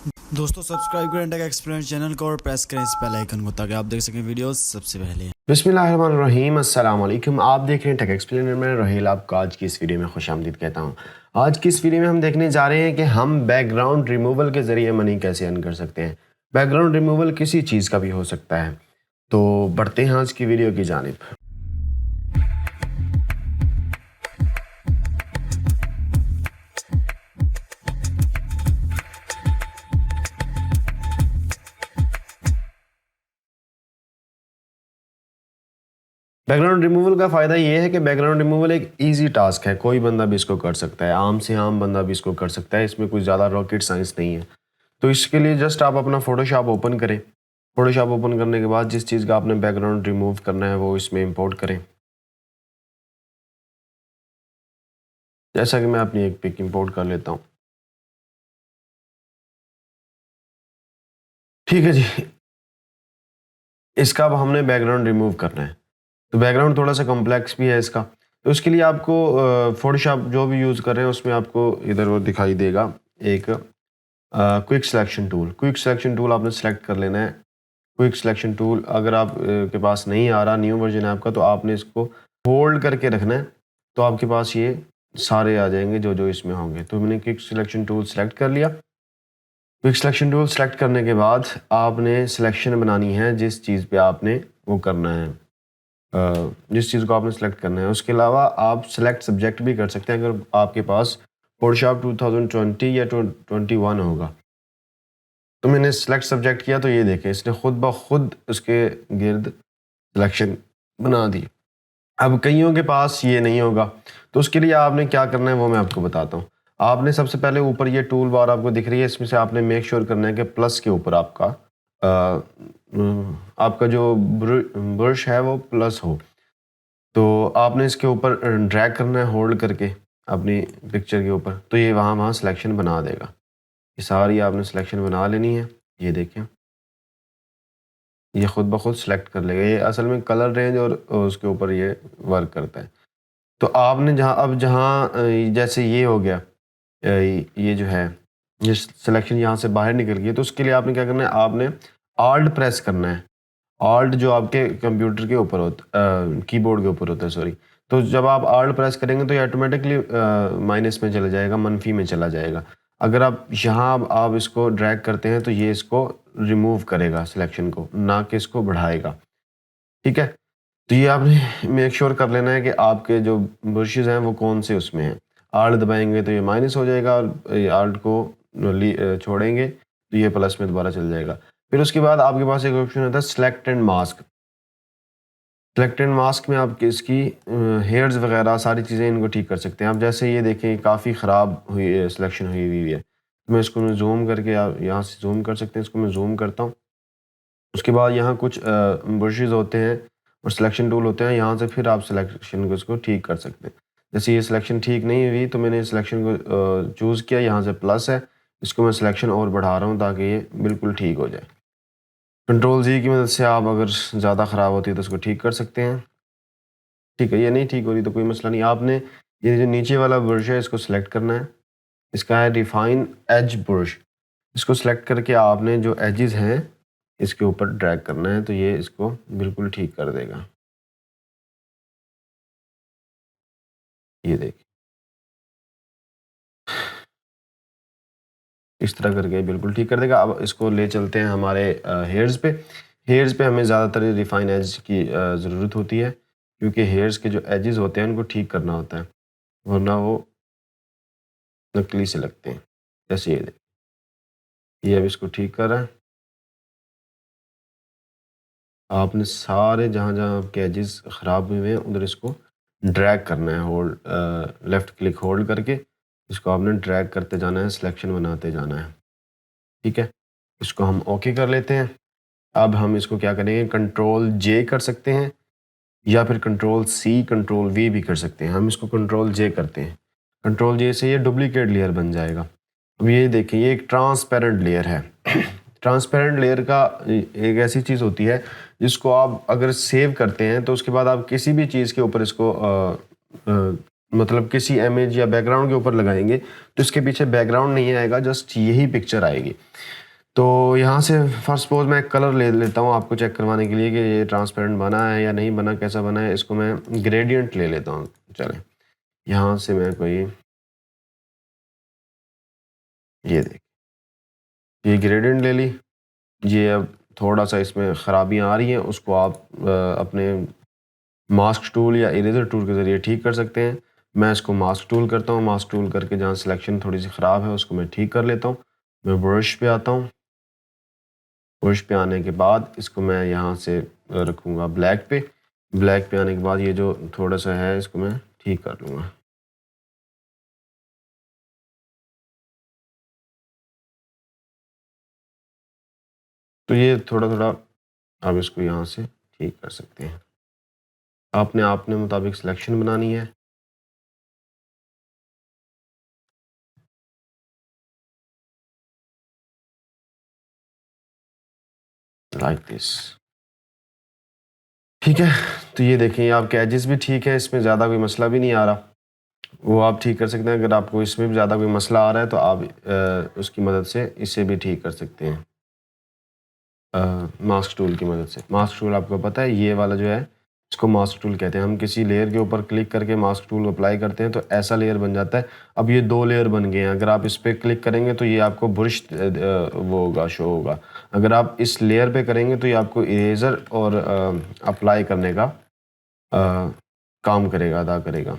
दोस्तों सब्सक्राइब करें take experience channel को और प्रेस करें इस बेल आइकन को ताकि आप देख सकें वीडियोस सबसे पहले। बिस्मिल्लाहिर्रहमानिर्रहीम, अस्सलाम वालेकुम। आप देख रहे हैं टेक एक्सप्लेनर में रोहेल, आपको आज की इस वीडियो में खुशामदीद कहता हूं। आज की इस वीडियो में हम देखने जा रहे हैं कि हम बैकग्राउंड रिमूवल के ज़रिए मनी कैसे अर्न कर सकते हैं। बैकग्राउंड रिमूवल किसी चीज़ का भी हो सकता है। तो बढ़ते हैं आज की वीडियो की जानिब। बैकग्राउंड रिमूवल का फ़ायदा ये है कि बैकग्राउंड रिमूवल एक इजी टास्क है, कोई बंदा भी इसको कर सकता है, आम से आम बंदा भी इसको कर सकता है। इसमें कोई ज़्यादा रॉकेट साइंस नहीं है। तो इसके लिए जस्ट आप अपना फ़ोटोशॉप ओपन करें। फ़ोटोशॉप ओपन करने के बाद जिस चीज़ का आपने बैकग्राउंड रिमूव करना है वो इसमें इंपोर्ट करें। जैसा कि मैं अपनी एक पिक इंपोर्ट कर लेता हूँ। ठीक है जी, इसका अब हमने बैकग्राउंड रिमूव करना है। तो बैकग्राउंड थोड़ा सा कॉम्प्लेक्स भी है इसका। तो उसके लिए आपको फ़ोटोशॉप जो भी यूज़ कर रहे हैं उसमें आपको इधर वो दिखाई देगा एक quick selection tool. Quick selection tool आपने सेलेक्ट कर लेना है। क्विक सिलेक्शन टूल अगर आप के पास नहीं आ रहा, न्यू वर्जन है आपका, तो आपने इसको होल्ड करके रखना है। तो आपके पास ये सारे आ जाएंगे जो जो इसमें होंगे। तो मैंने क्विक सिलेक्शन टूल सेलेक्ट कर लिया। क्विक सिलेक्शन टूल सेलेक्ट करने के बाद आपने सिलेक्शन बनानी है जिस चीज़ पे आपने वो करना है, जिस चीज़ को आपने सेलेक्ट करना है। उसके अलावा आप सेलेक्ट सब्जेक्ट भी कर सकते हैं अगर आपके पास फोटोशॉप 2020 या 21 होगा। तो मैंने सेलेक्ट सब्जेक्ट किया तो ये देखें इसने खुद ब खुद उसके गिर्द सिलेक्शन बना दी। अब कईयों के पास ये नहीं होगा, तो उसके लिए आपने क्या करना है वो मैं आपको बताता हूँ। आपने सबसे पहले ऊपर ये टूल बार आपको दिख रही है, इसमें से आपने मेक श्योर करना है कि प्लस के ऊपर आपका जो ब्रश है वो प्लस हो। तो आपने इसके ऊपर ड्रैग करना है होल्ड करके अपनी पिक्चर के ऊपर, तो ये वहाँ वहाँ सिलेक्शन बना देगा। ये सारी आपने सिलेक्शन बना लेनी है। ये देखें ये खुद ब खुद सिलेक्ट कर लेगा। ये असल में कलर रेंज और उसके ऊपर ये वर्क करता है। तो आपने जहाँ जैसे ये हो गया, ये जो है ये सिलेक्शन यहाँ से बाहर निकल गई, तो उसके लिए आपने क्या करना है, आपने आल्ट प्रेस करना है। आल्ट जो आपके कंप्यूटर के ऊपर होता, कीबोर्ड के ऊपर होता है, सॉरी। तो जब आप आल्ट प्रेस करेंगे तो ये ऑटोमेटिकली माइनस में चला जाएगा, मनफी में चला जाएगा। अगर आप यहाँ आप इसको ड्रैग करते हैं तो ये इसको रिमूव करेगा सिलेक्शन को, ना कि इसको बढ़ाएगा। ठीक है, तो ये आपने मेक श्योर कर लेना है कि आपके जो ब्रशेज़ हैं वो कौन से उसमें हैं। आल्ट दबाएंगे तो ये माइनस हो जाएगा, और आल्ट को छोड़ेंगे तो ये प्लस में दोबारा चल जाएगा। फिर उसके बाद आपके पास एक ऑप्शन होता है select and mask. Select and mask में आप इसकी हेयर्स वगैरह सारी चीज़ें इनको ठीक कर सकते हैं। आप जैसे ये देखें काफ़ी ख़राब हुई सिलेक्शन हुई है, तो मैं इसको जूम करके, आप यहाँ से जूम कर सकते हैं। इसको मैं जूम करता हूँ। उसके बाद यहाँ कुछ ब्रशेज़ होते हैं और सिलेक्शन टूल होते हैं, यहाँ से फिर आप सिलेक्शन को इसको ठीक कर सकते हैं। जैसे ये सिलेक्शन ठीक नहीं हुई तो मैंने सिलेक्शन को चूज़ किया, यहाँ से प्लस है, इसको मैं सिलेक्शन और बढ़ा रहा हूँ ताकि ये बिल्कुल ठीक हो जाए। कंट्रोल जी की मदद से आप अगर ज़्यादा ख़राब होती है तो इसको ठीक कर सकते हैं। ठीक है, ये नहीं ठीक हो रही तो कोई मसला नहीं। आपने ये जो नीचे वाला ब्रश है इसको सिलेक्ट करना है। इसका है रिफाइन एज ब्रश। इसको सिलेक्ट करके आपने जो एजेस हैं इसके ऊपर ड्रैग करना है, तो ये इसको बिल्कुल ठीक कर देगा। ये देखिए इस तरह करके बिल्कुल ठीक कर देगा। अब इसको ले चलते हैं हमारे हेयर्स पे। हेयर्स पे हमें ज़्यादातर रिफाइन एज की ज़रूरत होती है, क्योंकि हेयर्स के जो एजेस होते हैं उनको ठीक करना होता है, वरना वो नकली से लगते हैं। जैसे ये देखिए, ये अब इसको ठीक कर रहा है। आपने सारे जहाँ जहाँ आपके एजेस ख़राब हुए हैं उधर इसको ड्रैग करना है, होल्ड लेफ़्ट क्लिक होल्ड करके इसको आपने ड्रैग करते जाना है, सिलेक्शन बनाते जाना है। ठीक है, इसको हम ओके कर लेते हैं। अब हम इसको क्या करेंगे, कंट्रोल जे कर सकते हैं या फिर कंट्रोल सी कंट्रोल वी भी कर सकते हैं। हम इसको कंट्रोल जे करते हैं। कंट्रोल जे से ये डुप्लीकेट लेयर बन जाएगा। अब ये देखिए ये एक ट्रांसपेरेंट लेयर है। ट्रांसपेरेंट लेयर का एक ऐसी चीज़ होती है जिसको आप अगर सेव करते हैं तो उसके बाद आप किसी भी चीज़ के ऊपर इसको मतलब किसी इमेज या बैकग्राउंड के ऊपर लगाएंगे तो इसके पीछे बैकग्राउंड नहीं आएगा, जस्ट यही पिक्चर आएगी। तो यहाँ से फर्स्ट सपोज मैं कलर ले लेता हूँ आपको चेक करवाने के लिए कि ये ट्रांसपेरेंट बना है या नहीं बना, कैसा बना है। इसको मैं ग्रेडियंट ले लेता हूँ। चलें, यहाँ से मैं कोई ये देख, ये ग्रेडियंट ले ली। ये अब थोड़ा सा इसमें ख़राबियाँ आ रही हैं, उसको आप अपने मास्क टूल या इरेजर टूल के ज़रिए ठीक कर सकते हैं। मैं इसको मास्क टूल करता हूँ। मास्क टूल करके जहाँ सिलेक्शन थोड़ी सी ख़राब है उसको मैं ठीक कर लेता हूँ। मैं ब्रश पे आता हूँ। ब्रश पे आने के बाद इसको मैं यहाँ से रखूँगा ब्लैक पे। ब्लैक पे आने के बाद ये जो थोड़ा सा है इसको मैं ठीक कर लूँगा। तो ये थोड़ा थोड़ा आप इसको यहाँ से ठीक कर सकते हैं। आपने अपने मुताबिक सिलेक्शन बनानी है। लाइक दिस, ठीक है। तो ये देखें, आपके एजेस भी ठीक है, इसमें ज़्यादा कोई मसला भी नहीं आ रहा, वो आप ठीक कर सकते हैं। अगर आपको इसमें भी ज़्यादा कोई मसला आ रहा है तो आप उसकी मदद से इसे भी ठीक कर सकते हैं, मास्क टूल की मदद से। मास्क टूल आपको पता है, ये वाला जो है इसको मास्क टूल कहते हैं। हम किसी लेयर के ऊपर क्लिक करके मास्क टूल अप्लाई करते हैं तो ऐसा लेयर बन जाता है। अब ये 2 लेयर बन गए हैं। अगर आप इस पर क्लिक करेंगे तो ये आपको बुरश वो होगा, शो होगा। अगर आप इस लेयर पे करेंगे तो ये आपको इरेज़र और अप्लाई करने का काम करेगा, अदा करेगा।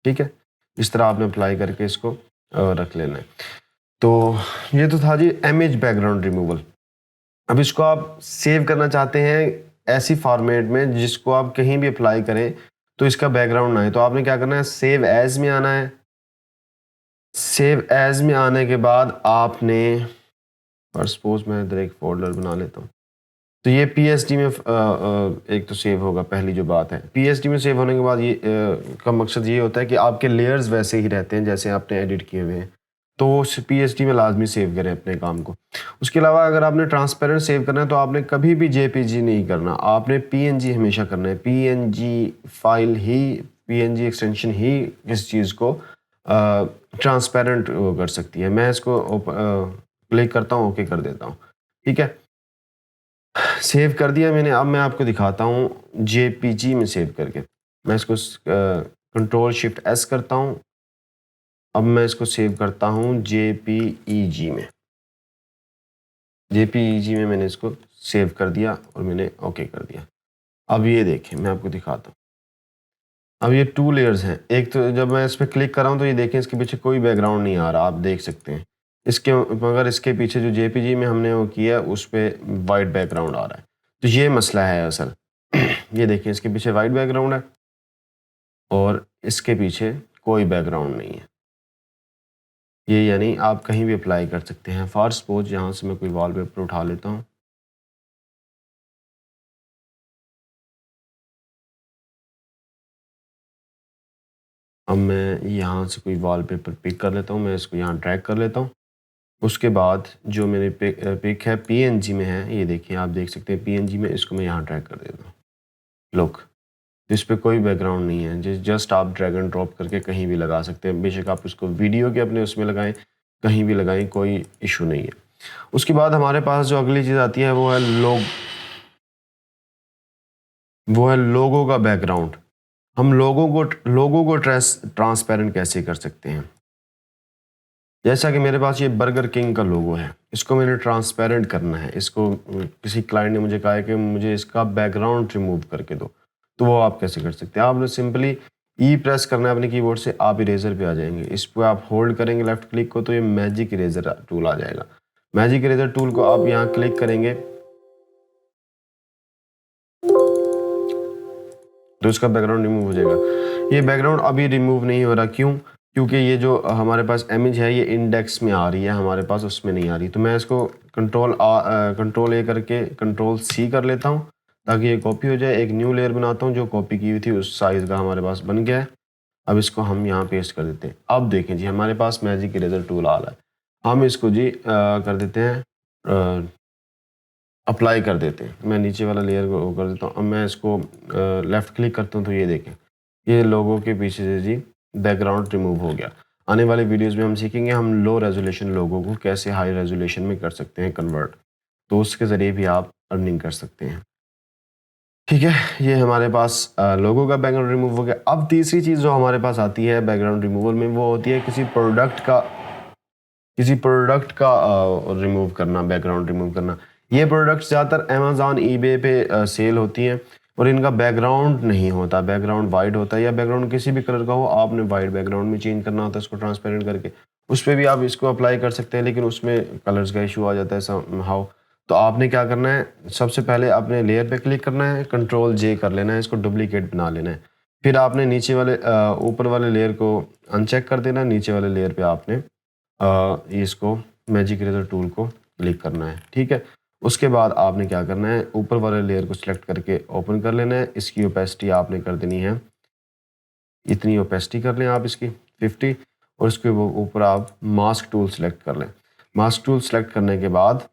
ठीक है, इस तरह आपने अप्लाई करके इसको रख लेना है। तो ये तो था जी इमेज बैकग्राउंड रिमूवल। अब इसको आप सेव करना चाहते हैं ऐसी फॉर्मेट में जिसको आप कहीं भी अप्लाई करें तो इसका बैकग्राउंड ना आए, तो आपने क्या करना है, सेव एज में आना है। सेव एज में आने के बाद आपने, फॉर सपोज मैं इधर एक फोल्डर बना लेता हूँ। तो ये पीएसडी में एक तो सेव होगा, पहली जो बात है। पीएसडी में सेव होने के बाद ये का मकसद ये होता है कि आपके लेयर्स वैसे ही रहते हैं जैसे आपने एडिट किए हुए हैं, तो पीएसडी में लाजमी सेव करें अपने काम को। उसके अलावा अगर आपने ट्रांसपेरेंट सेव करना है तो आपने कभी भी जेपीजी नहीं करना, आपने पीएनजी हमेशा करना है। पीएनजी फाइल ही, पीएनजी एक्सटेंशन ही इस चीज़ को ट्रांसपेरेंट कर सकती है। मैं इसको क्लिक करता हूँ, ओके कर देता हूँ। ठीक है, सेव कर दिया मैंने। अब मैं आपको दिखाता हूँ जेपीजी में सेव करके। मैं इसको कंट्रोल शिफ्ट एस करता हूँ। अब मैं इसको सेव करता हूँ जेपीईजी में। जेपीईजी में मैंने इसको सेव कर दिया और मैंने ओके कर दिया। अब ये देखें, मैं आपको दिखाता हूँ। अब ये 2 लेयर्स हैं। एक तो जब मैं इस पर क्लिक कर रहा हूँ तो ये देखें इसके पीछे कोई बैकग्राउंड नहीं आ रहा, आप देख सकते हैं। इसके मगर इसके पीछे जो जेपीजी में हमने वो किया उस पर वाइट बैकग्राउंड आ रहा है। तो ये मसला है असल। ये देखिए इसके पीछे वाइट बैकग्राउंड है और इसके पीछे कोई बैकग्राउंड नहीं है। ये यानी आप कहीं भी अप्लाई कर सकते हैं। फॉर सपोज यहाँ से मैं कोई वॉलपेपर उठा लेता हूँ। अब मैं यहाँ से कोई वॉलपेपर पिक कर लेता हूँ, मैं इसको यहाँ ड्रैग कर लेता हूँ। उसके बाद जो मेरी पिक है पीएनजी में है, ये देखिए आप देख सकते हैं पीएनजी में, इसको मैं यहाँ ड्रैग कर देता हूँ। लुक, इस पे कोई बैकग्राउंड नहीं है। जस्ट आप ड्रैग एंड ड्रॉप करके कहीं भी लगा सकते हैं। बेशक आप इसको वीडियो के अपने उसमें लगाएं, कहीं भी लगाएं, कोई इशू नहीं है। उसके बाद हमारे पास जो अगली चीज़ आती है वो है लोगो का बैकग्राउंड। हम लोगों को ट्रांसपेरेंट कैसे कर सकते हैं। जैसा कि मेरे पास ये बर्गर किंग का लोगो है, इसको मैंने ट्रांसपेरेंट करना है। इसको किसी क्लाइंट ने मुझे कहा है कि मुझे इसका बैकग्राउंड रिमूव करके दो, तो वो आप कैसे कर सकते हैं। आपने सिंपली ई प्रेस करना है अपने कीबोर्ड से, आप इरेजर पे आ जाएंगे। इस पर आप होल्ड करेंगे लेफ्ट क्लिक को तो ये मैजिक इरेजर टूल आ जाएगा। मैजिक इरेजर टूल को आप यहाँ क्लिक करेंगे तो इसका बैकग्राउंड रिमूव हो जाएगा। ये बैकग्राउंड अभी रिमूव नहीं हो रहा, क्यों? क्योंकि ये जो हमारे पास इमेज है ये इंडेक्स में आ रही है, हमारे पास उसमें नहीं आ रही। तो मैं इसको कंट्रोल ए करके कंट्रोल सी कर लेता हूँ ताकि ये कॉपी हो जाए। एक न्यू लेयर बनाता हूँ, जो कॉपी की हुई थी उस साइज़ का हमारे पास बन गया है। अब इसको हम यहाँ पेस्ट कर देते हैं। अब देखें जी हमारे पास मैजिक इरेजर टूल आ रहा है। हम इसको जी कर देते हैं, अप्लाई कर देते हैं। मैं नीचे वाला लेयर को कर देता हूँ। अब मैं इसको लेफ़्ट क्लिक करता हूँ तो ये देखें ये लोगों के पीछे से जी बैकग्राउंड रिमूव हो गया। आने वाले वीडियोस में हम सीखेंगे हम लो रेजोल्यूशन लोगों को कैसे हाई रेजोल्यूशन में कर सकते हैं कन्वर्ट, तो उसके ज़रिए भी आप अर्निंग कर सकते हैं। ठीक है, ये हमारे पास लोगो का बैकग्राउंड रिमूव हो गया। अब तीसरी चीज़ जो हमारे पास आती है बैकग्राउंड रिमूवल में, वो होती है किसी प्रोडक्ट का रिमूव करना, बैकग्राउंड रिमूव करना। ये प्रोडक्ट्स ज़्यादातर अमेज़ॉन, ईबे पे सेल होती हैं और इनका बैकग्राउंड नहीं होता, बैकग्राउंड वाइट होता है या बैकग्राउंड किसी भी कलर का हो, आपने वाइट बैकग्राउंड में चेंज करना होता है इसको ट्रांसपेरेंट करके। उस पर भी आप इसको अप्लाई कर सकते हैं, लेकिन उसमें कलर्स का इशू आ जाता है समहाउ। तो आपने क्या करना है, सबसे पहले आपने लेयर पे क्लिक करना है, कंट्रोल जे कर लेना है, इसको डुप्लीकेट बना लेना है। फिर आपने नीचे वाले ऊपर वाले लेयर को अनचेक कर देना है, नीचे वाले लेयर पे आपने इसको मैजिक इरेजर टूल को क्लिक करना है। ठीक है, उसके बाद आपने क्या करना है, ऊपर वाले लेयर को सिलेक्ट करके ओपन कर लेना है। इसकी ओपेसिटी आपने कर देनी है, इतनी ओपेसिटी कर लें आप इसकी 50, और इसके ऊपर आप मास्क टूल सेलेक्ट कर लें। मास्क टूल सेलेक्ट करने के बाद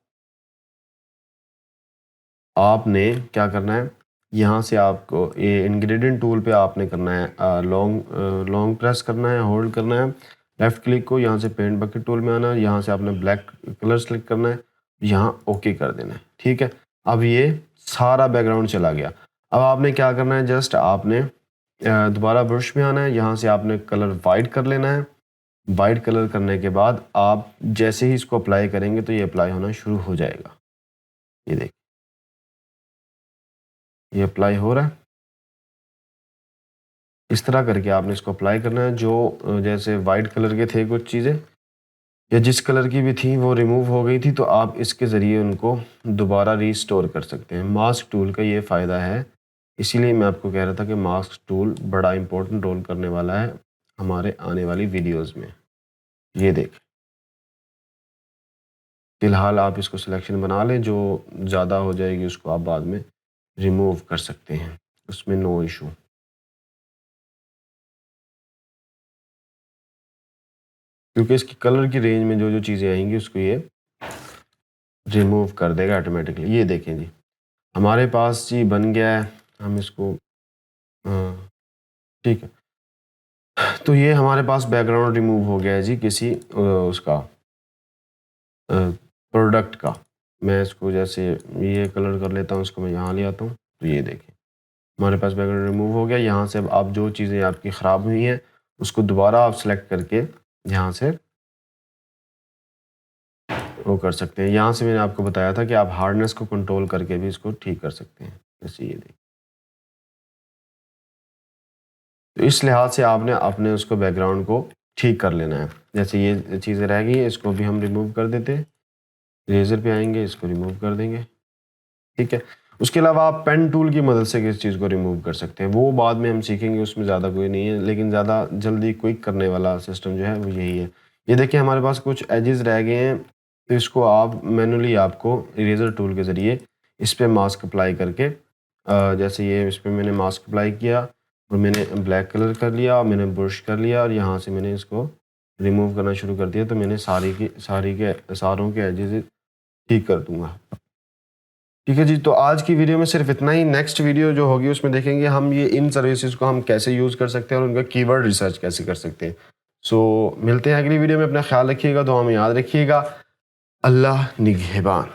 आपने क्या करना है, यहाँ से आपको ये इंग्रेडिएंट टूल पे आपने करना है लॉन्ग प्रेस करना है, होल्ड करना है लेफ़्ट क्लिक को, यहाँ से पेंट बकेट टूल में आना है, यहाँ से आपने ब्लैक कलर सेलेक्ट करना है, यहाँ ओके कर देना है। ठीक है, अब ये सारा बैकग्राउंड चला गया। अब आपने क्या करना है, जस्ट आपने दोबारा ब्रश में आना है, यहाँ से आपने कलर वाइट कर लेना है। वाइट कलर करने के बाद आप जैसे ही इसको अप्लाई करेंगे तो ये अप्लाई होना शुरू हो जाएगा। ये देखिए, ये अप्लाई हो रहा है। इस तरह करके आपने इसको अप्लाई करना है। जो जैसे वाइट कलर के थे कुछ चीज़ें या जिस कलर की भी थी वो रिमूव हो गई थी, तो आप इसके ज़रिए उनको दोबारा रीस्टोर कर सकते हैं। मास्क टूल का ये फ़ायदा है, इसीलिए मैं आपको कह रहा था कि मास्क टूल बड़ा इंपॉर्टेंट रोल करने वाला है हमारे आने वाली वीडियोज़ में। ये देख, फ़िलहाल आप इसको सिलेक्शन बना लें, जो ज़्यादा हो जाएगी उसको आप बाद में रिमूव कर सकते हैं, उसमें नो इशू। क्योंकि इसकी कलर की रेंज में जो जो चीज़ें आएंगी उसको ये रिमूव कर देगा ऑटोमेटिकली। ये देखें जी, हमारे पास जी बन गया है। हम इसको ठीक है, तो ये हमारे पास बैकग्राउंड रिमूव हो गया है जी किसी उसका प्रोडक्ट का। मैं इसको जैसे ये कलर कर लेता हूँ, इसको मैं यहाँ ले आता हूँ, तो ये देखें हमारे पास बैकग्राउंड रिमूव हो गया। यहाँ से अब आप जो चीज़ें आपकी ख़राब हुई हैं उसको दोबारा आप सेलेक्ट करके यहाँ से वो कर सकते हैं। यहाँ से मैंने आपको बताया था कि आप हार्डनेस को कंट्रोल करके भी इसको ठीक कर सकते हैं, जैसे ये देखिए। तो इस लिहाज से आपने अपने उसको बैकग्राउंड को ठीक कर लेना है। जैसे ये चीज़ें रह गई हैं, इसको भी हम रिमूव कर देते हैं। इरेज़र पे आएंगे, इसको रिमूव कर देंगे। ठीक है, उसके अलावा आप पेन टूल की मदद से किस चीज़ को रिमूव कर सकते हैं, वो बाद में हम सीखेंगे, उसमें ज़्यादा कोई नहीं है, लेकिन ज़्यादा जल्दी क्विक करने वाला सिस्टम जो है वो यही है। ये देखिए हमारे पास कुछ एजेस रह गए हैं, तो इसको आप मैनुअली आपको इरेज़र टूल के ज़रिए इस पर मास्क अप्लाई करके जैसे ये इस पर मैंने मास्क अप्लाई किया और मैंने ब्लैक कलर कर लिया और मैंने ब्रश कर लिया और यहाँ से मैंने इसको रिमूव करना शुरू कर दिया, तो मैंने सारों के एजेस ठीक कर दूंगा। ठीक है जी, तो आज की वीडियो में सिर्फ इतना ही। नेक्स्ट वीडियो जो होगी उसमें देखेंगे हम ये इन सर्विसेज को हम कैसे यूज़ कर सकते हैं और उनका कीवर्ड रिसर्च कैसे कर सकते हैं। सो मिलते हैं अगली वीडियो में। अपना ख्याल रखिएगा, दुआ में याद रखिएगा। अल्लाह निगहबान।